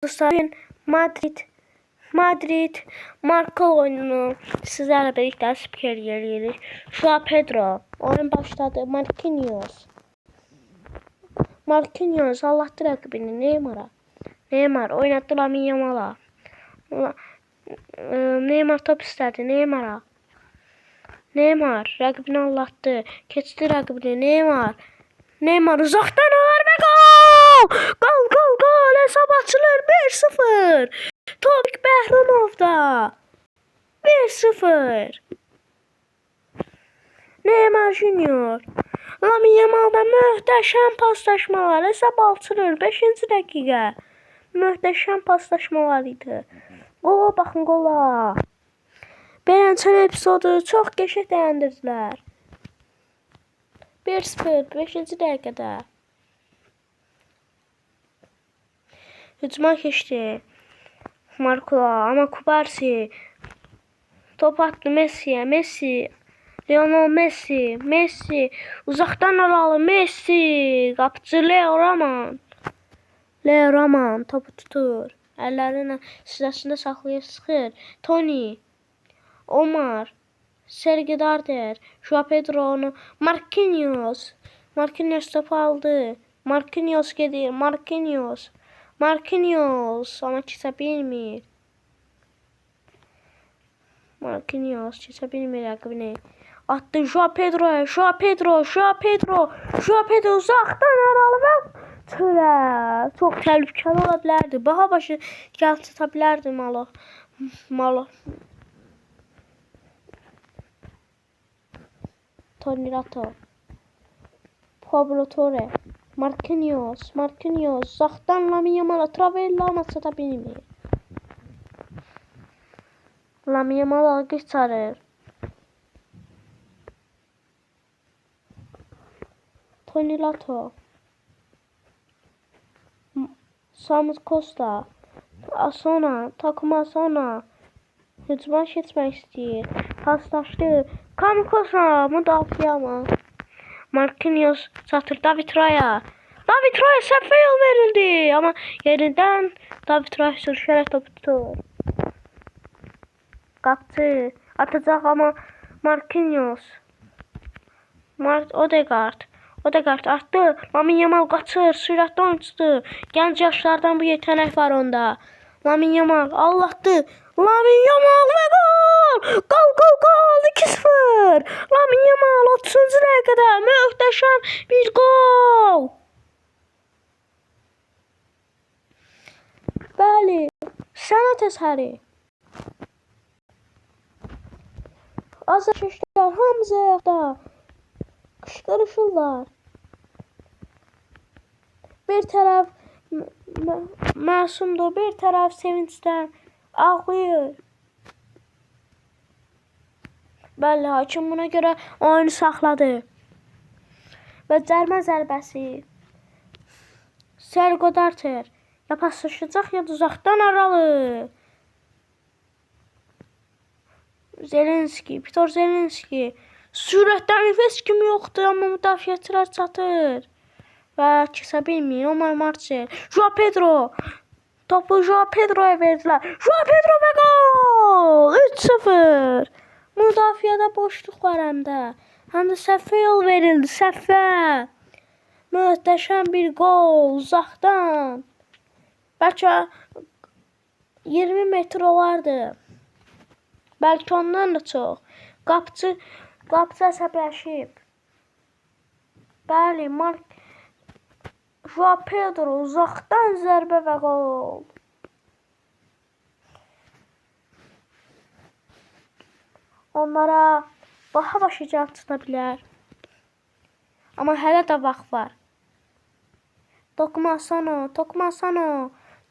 Sayın Madrid Marka oyununu sizlerle birlikte spiker geliyoruz. Joao Pedro oyun başladı. Marquinhos Allah'tı rakibini Neymar oynattı Lamine Yamal'a. Neymar top istedi Neymar rakibini Allah'tı. Keçti rakibini Neymar uzaktan alır ve gol! Gol! Hesap açılır 1-0. Topik Behramov'da 1-0. Neymar Junior. Lamine Yamal'da möhtəşəm paslaşmalar. Hesap açılır 5-ci dəqiqə. Möhtəşəm paslaşmalar idi. Gola baxın gola. Beğençən epizodu çox qəşəng dəyəndirdilər. 1-0 5-ci dəqiqədə. Hücuma keçdi. Marcola ama Kubarsi top attı Messi. Lionel Messi uzaktan aralı Messi kapıcı Leo Raman topu tutur. Əllərini sinəsində saxlayıb sıxır. Toni Omar Sergi Darder Joao Pedro onu Marquinhos topu aldı. Marquinhos gedir. Marquinhos ama keçə bilmir. Marquinhos keçə bilmir rəqibini. Attı Joao Pedro uzaqdan aralı və çölə. Çox təhlükəli ola bilərdi. Baha başı gəl çata bilərdi Malo. Toni Rato. Pablo Torre. Marquinhos uzaqdan Lamine Yamal'a Travella ama çata bilmir. Lamine Yamal alqış çağırır. Toni Rato. Samus Costa. Takuma hücuma keçmək istəyir. Paslaşdı. Kamikosa müdafiə ama. Marquinhos çatır David Raya səhvə yol verildi ama yerindən David Raya sürüşərək topu tutur. Qapçı atacaq ama Marquinhos. Odegaard arttı. Lamine Yamal qaçır. Sürətli oyuncudur. Gənc yaşlardan bu yetenek var onda. Lamine Yamal Allah'tı. Lamine Yamal ve gol! Gol! 2-0. Lamine Yamal 30. dəqiqədə möhtəşəm bir gol. Bəli, sənət əsəri. Azarkeşlər hamısı ayaqda. Qışqırışırlar. Bir tərəf məsumdur, bir tərəf sevincdən ağlayır. Bəli, hakim buna görə oyunu saxladı. Və cərmə zərbəsi. Sergo Darder ya paslaşacaq ya da uzaqdan aralı. Piotr Zelenski. Sürətdən nefes kimi yoxdur amma müdafiəçilər çatır. Və keçə bilmir. Omar Marcel. Joao Pedro. Topu Joao Pedro'ya verdilər. Joao Pedro və gol! 3-0. Müdafiədə boşluq var həm də. Həm də səhvə yol verildi. Möhtəşəm bir gol uzaqdan. Bəlkə 20 metr olardı. Bəlkə ondan da çox. Qapçı əsəbləşib. Bəli, Joao Pedro uzaqdan zərbə və gol. Onlara baha başı cavab çıxa bilər. Amma hələ də vaxt var.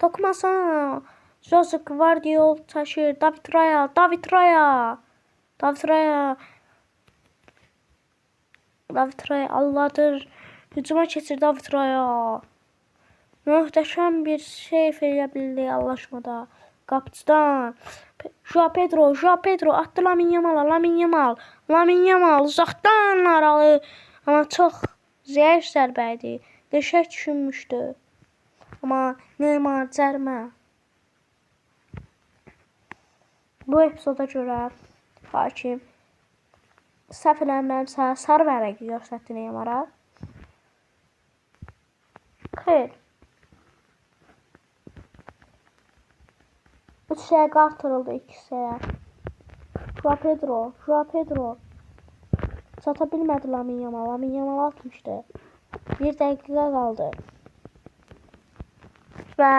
Tokumasano. Jose Guardiol taşır. David Raya Allah'dır. Hücuma keçir David Raya. Möhtəşəm bir şey eləyə bildi anlaşmada. Qapıcıdan. Joao Pedro attı Lamine Yamal uzaqdan aralı. Amma çox zəif zərbə idi. Döşək düşünmüşdü. Amma Neymar cərmə. Bu epizoda görə hakim səhv eləmirəmsə sarı vərəqi göstərdi Neymar'a. Xeyr. 3 dəqiqə artırıldı 2 hissəyə. Joao Pedro. Çata bilmədi Lamine Yamal. Lamine Yamal atmışdı. 1 dəqiqə qaldı. Və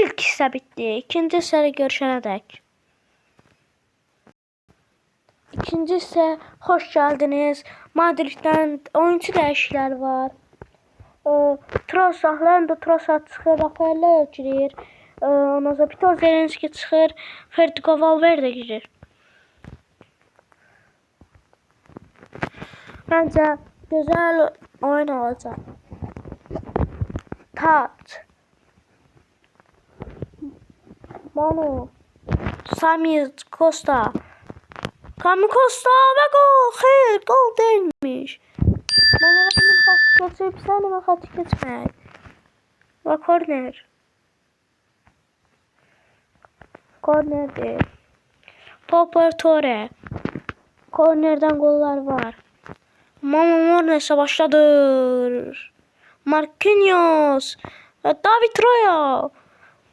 ilk hissə bitdi. İkinci hissədə görüşənədək. İkinci hissə xoş gəldiniz. Madriddən oyuncu dəyişiklikləri var. Trossard, Lando Trossard çıxır, Rafael Leao girir. Ondan sonra Vitor Zelenski çıxır, Federico Valverde girir. Məncə gözəl oyun olacaq. Taç, Manu, Samir, Costa, Cami Costa və gol. Xeyr, gol deyilmiş. Mən elə bilim xətti keçib, sən elə xətti keçmək. Və korner. Kornerdir. Popper Torre. Kornerdən qollar var. Mama Mornes'e başladı. Marquinhos və David Raya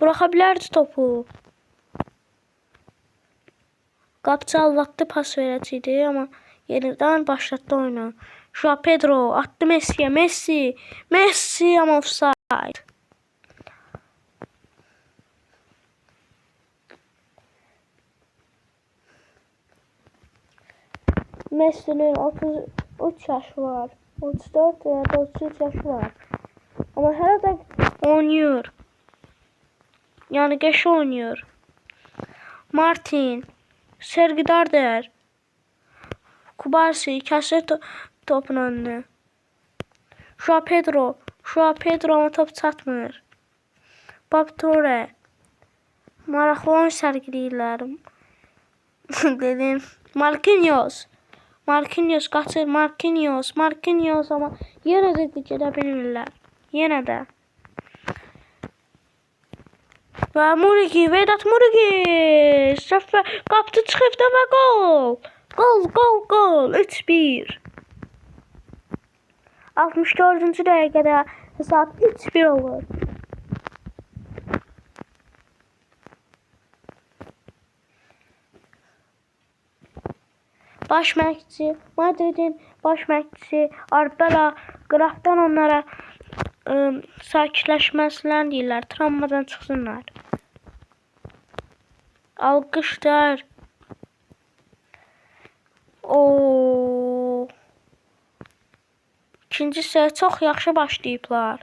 buraxa bilərdi topu. Qapıcı alvatdı, pas verəcəkdi, amma yenidən başlatdı oyunu. Joao Pedro attı Messi'ye. Messi amma offside. Messi'nin 33 yaşı var. 34 veya da 33 yaşı var. Ama her da oynuyor. Yani geç oynuyor. Martin, Sergi Darder, Kubarsi kəsir topun önünü. Joao Pedro ama top çatmır. Bob Torre. Maraqlı oyun sərgiləyirlər. Dedim. Marquinhos qaçır. Marquinhos ama yenə də gedə bilmirlər. Yenə də. Və Muriqi, Vedat Muriqi. Səfə qapdı çıxıbdı və gol. Gol. 3-1. 64-cü dəqiqədə hesab 3-1 olur. Baş məşqçi, Madridin baş məşqçisi Arbela qıraqdan onlara sakitləşməsini deyirlər, travmadan çıxsınlar. Alqışlar. İkinci hissəyə çox yaxşı başlayıblar.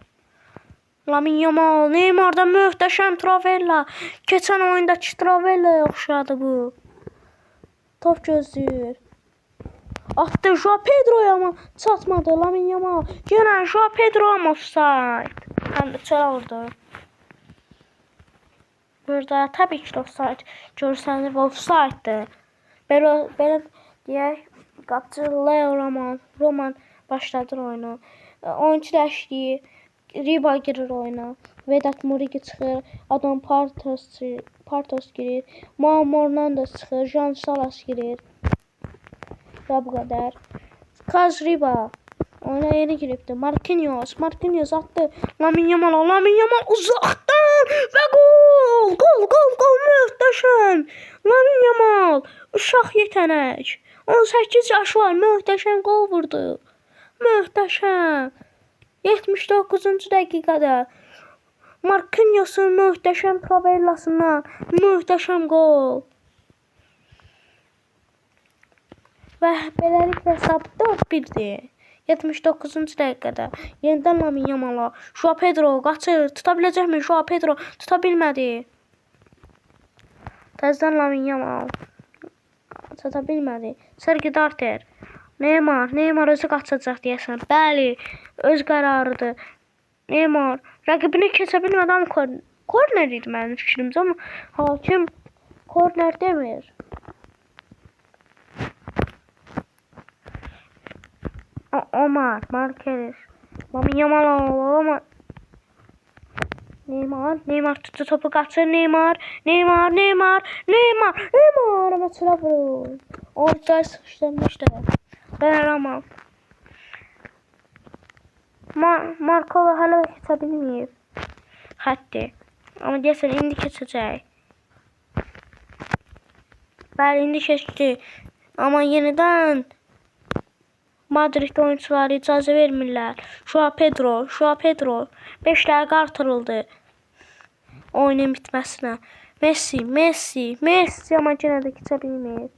Lamine Yamal, Neymar'dan möhtəşəm Travella. Keçən oyundakı Travella'ya oxşadı bu. Top gözləyir. Attı Joao Pedro'ya ama çatmadı Lamine Yamal. Yenə Joao Pedro ama offside. Həm də çələ vurdu. Burada təbii ki offside. Görsəniz offside'dır. Belə deyək, qapıcı Leo Roman başladır oyunu. Oyuncu dəyişikliyi. Riba girir oyuna. Vedat Muriqi çıxır. Adam Partos girir. Mornan da çıxır. Jean Salas girir. Və bu qədər. Kaz Riba. Oyuna yeni giribdi. Marquinhos attı. Lamine Yamal uzaqdan və gol. Gol. Möhtəşəm. Lamine Yamal. Uşaq yetənək. 18 yaşı var. Möhtəşəm gol vurdu. Möhtəşəm. 79-cu dəqiqədə Marquinhos'un möhtəşəm Travellasından möhtəşəm gol. Və beləliklə hesab 4-1-dir. 79-cu dəqiqədə yenidən Lamine Yamal'a. Joao Pedro qaçır. Tuta biləcəkmi? Joao Pedro tuta bilmədi. Təzədən Lamine Yamal. Çata bilmədi. Sergi Darder. Neymar özü qaçacaq deyəsən. Bəli, öz qərarıdır. Neymar rəqibini keçə bilmədən korner idi mənim fikrimcə, amma hakim korner demir. Omar, Marquez, Lamine Yamal, Neymar tuttu topu kaçır. Neymar ama sıra vurur. Orta sıkıştırmıştı. Ben aramam. Markova hala keçə bilməyib. Xətti. Amma deyəsən indi keçəcək. Bəli, indi keçdi. Amma yenidən Madrid oyuncuları icazə vermirlər. Joao Pedro 5 dəqiqə artırıldı oyunun bitməsinə. Messi amma yenə də keçə bilmir.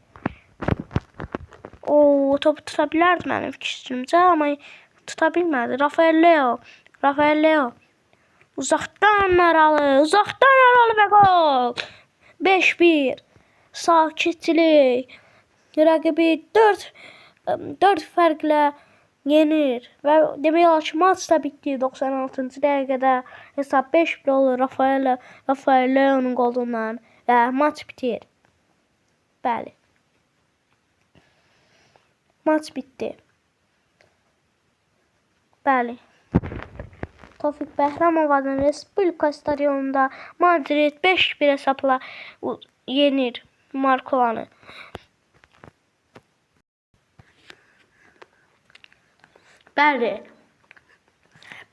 Topu tuta bilərdi mənim fikrimcə, amma tuta bilmədi. Rafael Leo uzaqdan aralı və gol. 5-1 sakitlik. Rəqibi 4 fərqlə yenir və demək olar ki, maç da bitdi 96-cı dəqiqədə. Hesab 5-1 olur Rafael Leo'nun qolundan və maç bitir. Bəli. Maç bitdi. Bəli. Tofiq Bəhramova'nın Respublika stadionunda Madrid 5-1 hesabla yenir Markovanı. Bəli.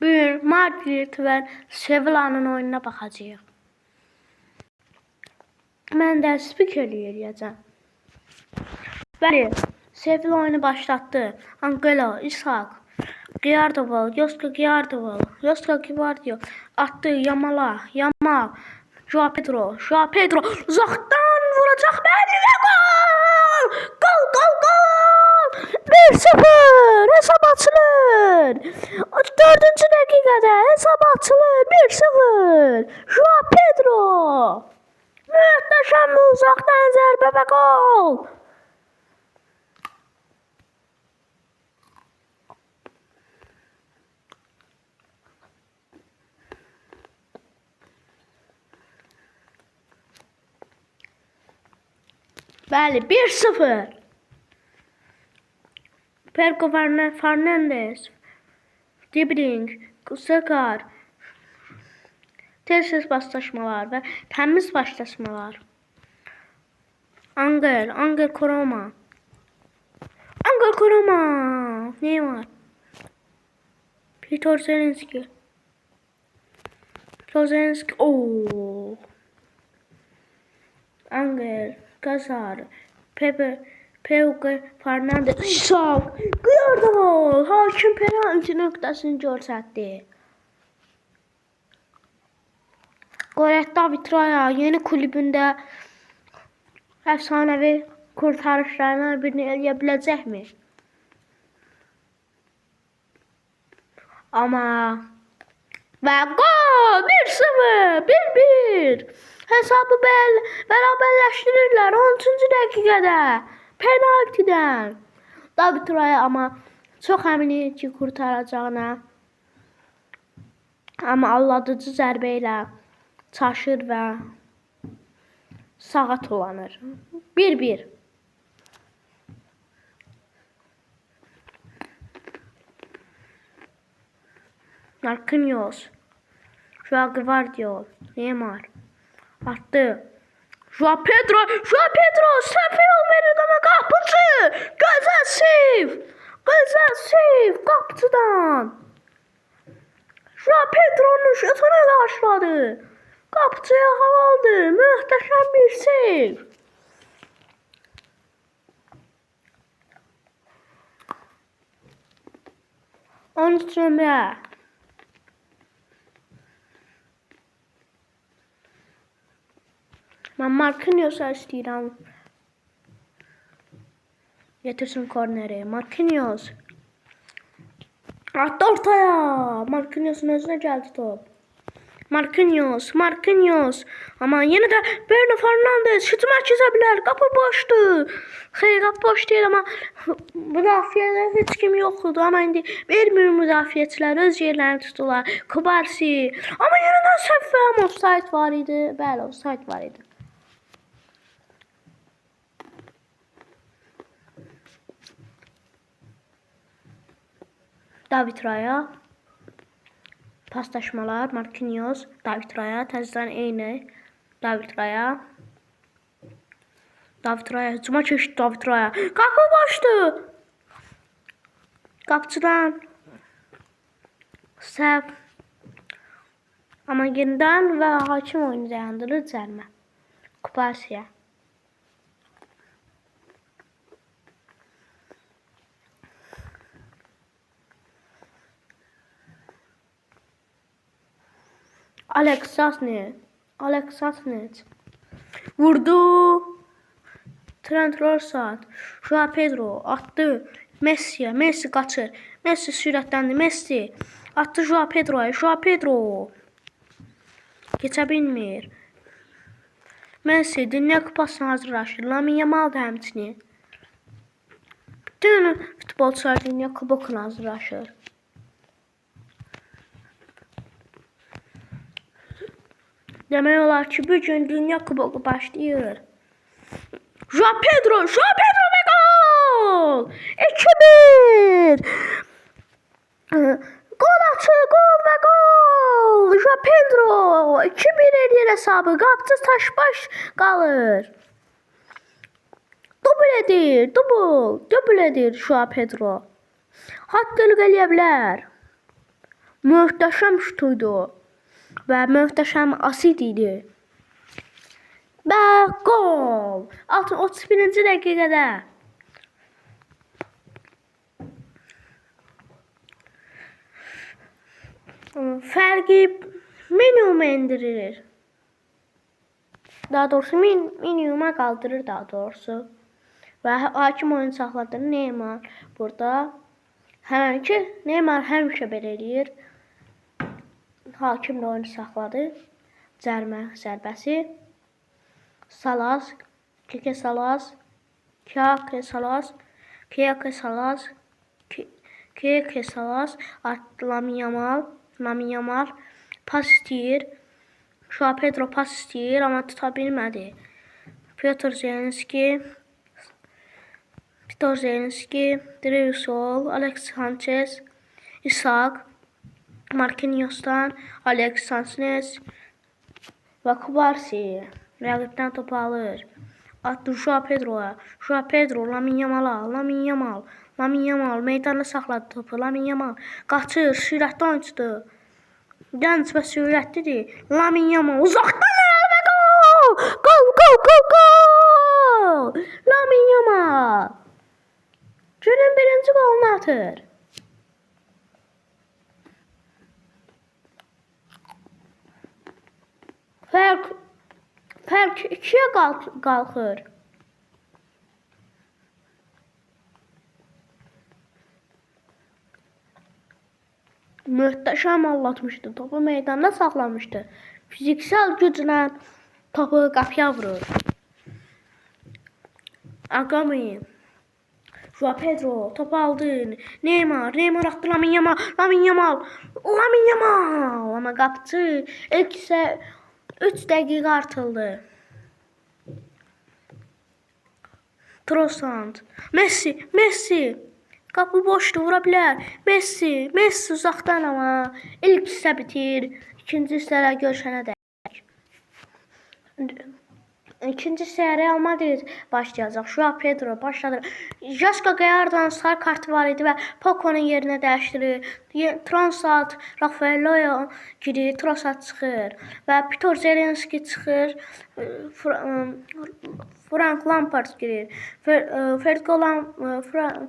Bugün Madrid və Sevilla'nın oyununa baxacağıq. Mən də spiker eləyəcəm. Bəli. Sevilla oyunu başlattı. Angelo, Isaac, Josko Gvardiol attı Yamal, Joao Pedro uzaqdan vuracaq bəli və gol! Gol! 1-0 hesab açılır. 4-cü dəqiqədə hesab açılır. 1-0 Joao Pedro möhtəşəm uzaqdan zərbə və gol! Bəli, 1-0. Pedro Fernandes, Dribbling, Sakar, tez paslaşmalar və təmiz paslaşmalar. Angel Koroma. Neymar. Peter Zelinski. Angel Casar, Pedro Fernandes, Isaac, Gvardiol, hakim penaltı nöqtəsini göstərdi. Gareth David Raya yeni kulübündə əfsanəvi kurtarışlarından birini eləyə biləcəkmi? Amma və gol! 1-0, 1-1. Hesabı bərabərləşdirirlər 13-cü dəqiqədə penaltıdan. David Raya amma çox əminim ki kurtaracağına. Amma aldadıcı zərbə ilə çaşır və sağa tulanır. 1-1. Marquinhos, Joao Gvardiol, Neymar attı. Joao Pedro səhv verir ama qapıcı. Gözəl save qapıcıdan. Joao Pedro'nun şutunu qarşıladı. Qapıcıya hava aldı. Möhtəşəm bir save. Onun üçün mən Marquinhos'u istəyirəm. Getirsin korneri. Marquinhos. Attı ortaya. Marquinhos'un özünə gəldi top. Marquinhos. Amma yenə də Bruno Fernandes şutuma kəsə bilər. Qapı boşdur. Xeyr, qapı boş deyil amma müdafiədə heç kim yoxdur. Amma indi vermir müdafiəçilər öz yerlərini tuturlar. Kubarsi. Amma yenidən səhv offside var idi. Bəli, offside var idi. David Raya. Paslaşmalar. Marquinhos, David Raya, təzədən eyni. David Raya. David Raya hücuma keçdi. David Raya. Qapı boşdu. Qapıcıdan səhv. Amma yenidən və hakim oyunu dayandırır cərimə. Kupasiya. Alex Sasnet vurdu. Trent Rorsat, Joao Pedro attı. Messi qaçır. Messi sürətləndi. Messi attı Joao Pedro'ya. Joao Pedro keçə bilmir. Messi Dünya Kupasına hazırlaşır. Lamine Yamal da həmçinin. Bütün futbolçular Dünya Kubokuna hazırlaşır. Demək olar ki, bugün Dünya Kuboku başlayır. Joao Pedro ve gol! 2-1! Gol atı, gol ve gol! Joao Pedro 2-1 edir hesabı. Qapıcı taşbaş qalır. Dubl edir Joao Pedro. Haqqlıq eləyə bilər. Möhtəşəm şutuydu. Və möhtəşəm asid idi. Və gol! 31-ci dəqiqədə. Fərqi minimuma endirir. Daha doğrusu minimuma qaldırır daha doğrusu. Və hakim oyunu saxladır Neymar burada. Həmən ki Neymar həmişə belə eləyir. Hakim də oyunu saxladı. Cərimə zərbəsi. Salas, Kike Salas, Lamine Yamal pas istəyir. Joao Pedro pas istəyir, amma tuta bilmədi. Piotr Zelinski, Drewsol, Alex Sanchez, Isak, Marquinhos'tan, Alex Sanchez və Kubarsi rəqibdən topu alır. Attı Joao Pedro'ya. Joao Pedro, Lamine Yamal meydanda saxladı topu. Lamine Yamal qaçır, sürətli oyuncudur. Gənc və sürətlidir. Lamine Yamal uzaqdan və gol! Gol! Lamine Yamal günün birinci golunu atır. Fərq 2-yə qalxır. Möhtəşəm allatmışdı. Topu meydanda saxlamışdı. Fiziksel güclə topu qapıya vurur. Agami. Joao Pedro topu aldı. Neymar attı Lamine Yamal. Amma qapıcı ilk isə 3 dəqiqə artıldı. Trossard. Messi. Qapı boşdur, vura bilər. Messi uzaqdan amma ilk hissə bitir. İkinci hissələ görüşənə dək. İkinci hissəyə Real Madrid başlayacaq. Joao Pedro başladı. Jaska Gallardo'nun sarı kartı var idi və Poco'nun yerinə dəyişdirir. Trossard, Rafael Leao girir, Trossard çıxır və Piotr Zelinski çıxır. Frank Lampard girir.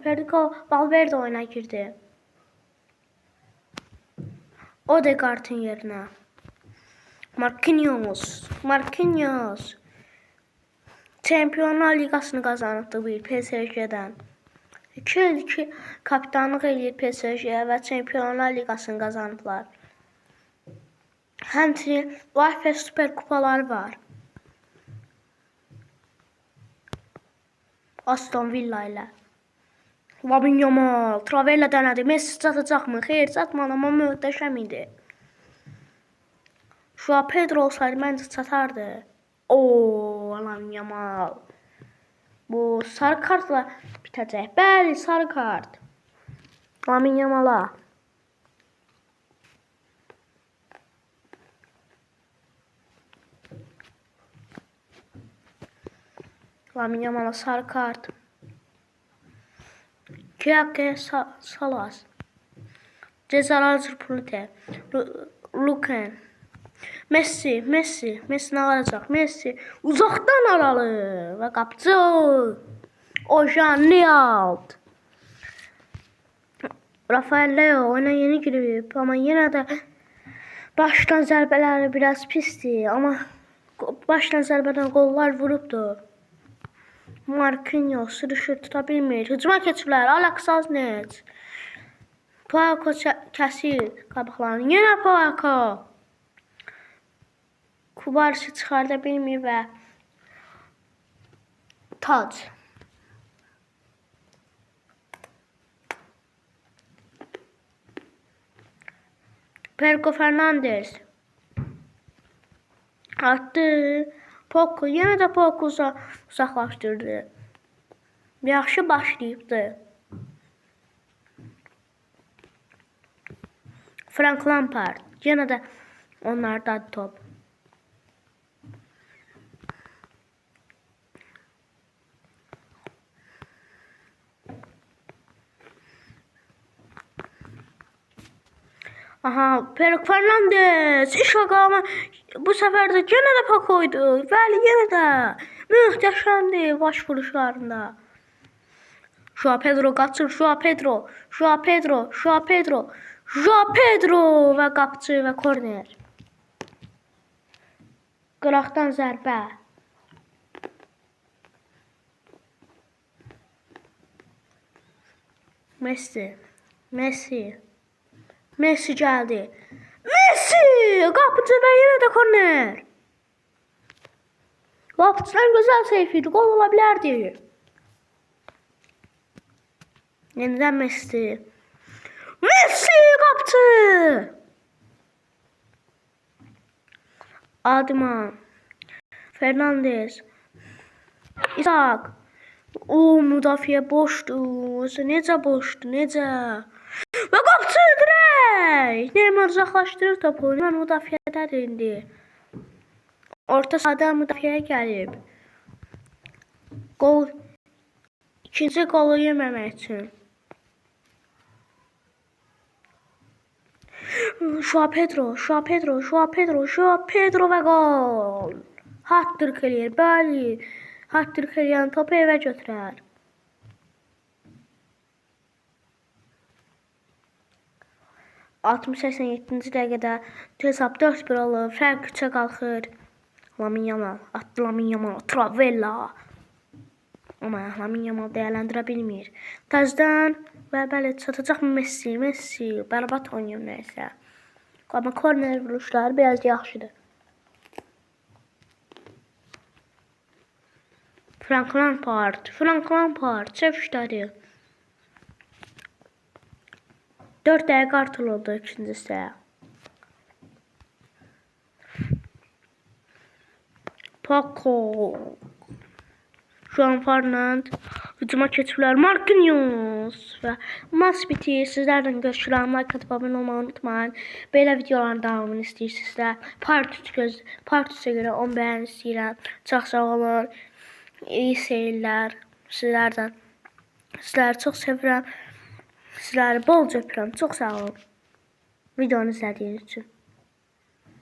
Federico Valverde oyuna girdi. Odegaard'ın yerinə. Marquinhos. Çempionlar Liqasını qazanıbdı bir PSG'dən. 2 il ki kapitanlıq eləyir PSG və Çempionlar Liqasını qazanıblar. Həmçinin UEFA Super Kupaları var. Aston Villa ilə. Lamine Yamal, Travella dənədi. Messi çatacaqmı? Xeyr, çatmadı, amma möhtəşəm idi. Joao Pedro olsaydı məncə çatardı. Lamine Yamal. Bu sarı kartla bitəcək. Bəli, sarı kart. Lamine Yamal'a. Lamine Yamal'a sarı kart. Kiyake Salas. Cezalar Pulite. Luken. Messi ne alacak? Messi uzaktan aralı ve kaptı. Ojan Nialt. Rafael Leo oyuna yeni girip ama yine de baştan zərbələri biraz pisdi ama baştan zərbədən qollar vurubdu. Marquinhos sürüşür tuta bilmir. Hücuma keçiblər. Alex Sanchez. Paco kəsir qabıqlarını. Yenə Paco. Kubarşı çıxarda bilmir və Tac. Pedro Fernandes. Attı. Poco. Yenə də Poco uzaqlaşdırdı. Yaxşı başlayıbdı. Frank Lampard. Yenə də onlardadır top. Aha, Pedro Fernandes iş ama bu sefer de yenə də Paco'ydu. Bəli, yenə də möhtəşəmdi baş vuruşlarında. Joao Pedro qaçır, Joao Pedro və qapçı və korner. Qıraqdan zərbə. Messi geldi. Messi! Qapıcı və yenə də korner. Qapıcıdan gözəl seyf idi. Gol ola bilərdi. Yenidən Messi. Qapıcı! Adman. Fernandes. İshak. O müdafiə boşdur. Necə boşdur, necə? Və qapıcı dirək! Neymar uzaqlaşdırır topu. Neymar müdafiədədir indi. Orta sahada müdafiəyə gəlib. Gol. İkinci qolu yeməmək üçün. Joao Pedro və gol. Hat-trick eləyir, bəli. Hat-trick eləyən topu evə götürər. 60-87-ci dəqiqədə hesab 4-1 olur. Fərq 3-ə qalxır. Lamine Yamal. Atdı Lamine Yamal. Travella. Amma Lamine Yamal dəyərləndirə bilmir. Tacdan və bəli çatacaq Messi. Bərabat oynayır nəysə. Amma korner vuruşları biraz yaxşıdır. Frank Lampard çevişləri. 4 dəqiqə artırıldı ikincisi. Paco. João Fernand. Hücuma keçiblər. Marquinhos. Və maç bitir. Sizlərdən görüşürəm. Like atıb abunə olmayı unutmayın. Belə videoların davamını istəyirsinizsə part 3'ə görə 10 bəyən istəyirəm. Çox sağ olun. İyi seyirlər. Sizləri çox sevirəm. Sizləri bolca öpürəm. Çox sağ olun. Videonu izlədiyiniz üçün.